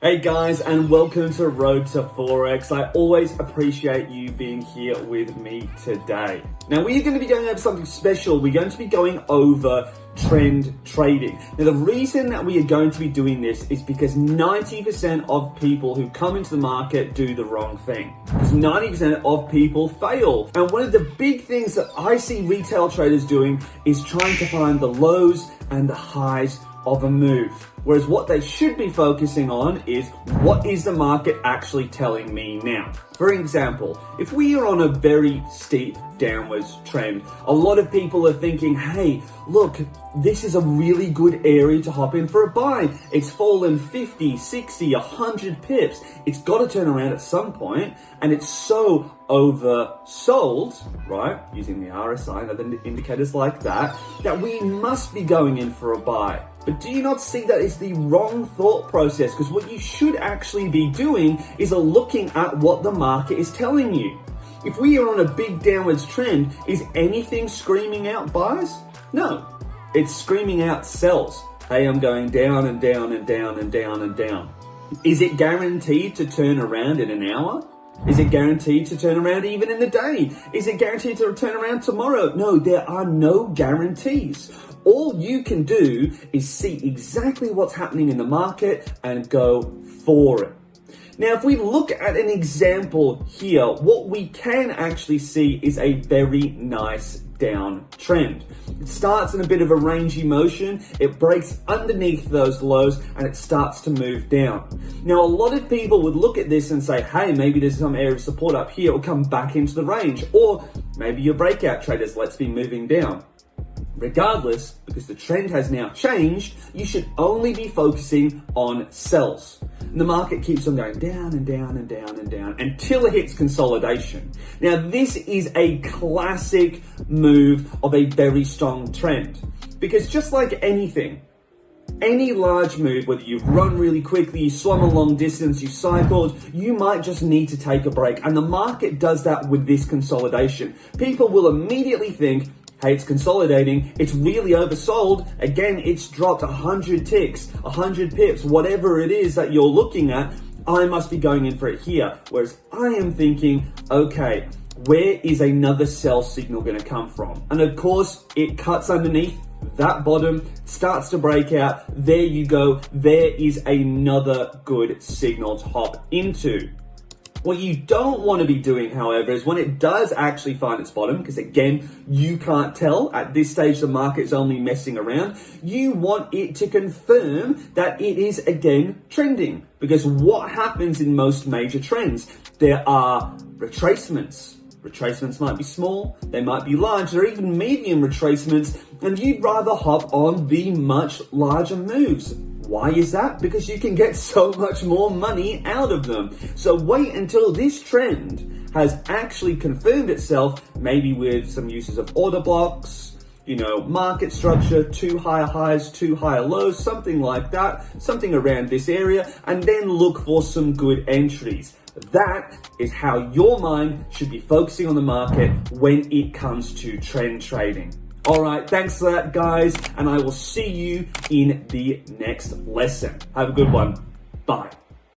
Hey guys, and welcome to Road to Forex. I always appreciate you being here with me today. Now we are going to be going over something special. We're going to be going over trend trading. Now the reason that we are going to be doing this is because 90% of people who come into the market do the wrong thing. Because 90% of people fail. And one of the big things that I see retail traders doing is trying to find the lows and the highs of a move. Whereas what they should be focusing on is, what is the market actually telling me now? For example, if we are on a very steep downwards trend, a lot of people are thinking, hey, look, this is a really good area to hop in for a buy. It's fallen 50, 60, 100 pips. It's got to turn around at some point, and it's so oversold, right? Using the RSI and other indicators like that, that we must be going in for a buy. But do you not see that it's the wrong thought process? Because what you should actually be doing is looking at what the market is telling you. If we are on a big downwards trend, is anything screaming out buys? No, it's screaming out sells. Hey, I'm going down and down and down and down and down. Is it guaranteed to turn around in an hour? Is it guaranteed to turn around even in the day? Is it guaranteed to turn around tomorrow? No, there are no guarantees. All you can do is see exactly what's happening in the market and go for it. Now, if we look at an example here, what we can actually see is a very nice downtrend. It starts in a bit of a rangy motion, it breaks underneath those lows, and it starts to move down. Now, a lot of people would look at this and say, hey, maybe there's some area of support up here, or come back into the range, or maybe your breakout traders, let's be moving down. Regardless, because the trend has now changed, you should only be focusing on sells. And the market keeps on going down and down and down and down until it hits consolidation. Now, this is a classic move of a very strong trend. Because just like anything, any large move, whether you've run really quickly, you swum a long distance, you cycled, you might just need to take a break. And the market does that with this consolidation. People will immediately think, hey, it's consolidating, it's really oversold, again, it's dropped 100 ticks, 100 pips, whatever it is that you're looking at, I must be going in for it here. Whereas I am thinking, okay, where is another sell signal going to come from? And of course, it cuts underneath that bottom, starts to break out, there you go, there is another good signal to hop into. What you don't want to be doing, however, is when it does actually find its bottom, because again, you can't tell, at this stage the market is only messing around, you want it to confirm that it is again trending. Because what happens in most major trends? There are retracements. Retracements might be small, they might be large, or even medium retracements, and you'd rather hop on the much larger moves. Why is that? Because you can get so much more money out of them. So wait until this trend has actually confirmed itself, maybe with some uses of order blocks, market structure, 2 higher highs, 2 higher lows, something like that, something around this area, and then look for some good entries. That is how your mind should be focusing on the market when it comes to trend trading. All right, thanks for that, guys, and I will see you in the next lesson. Have a good one. Bye.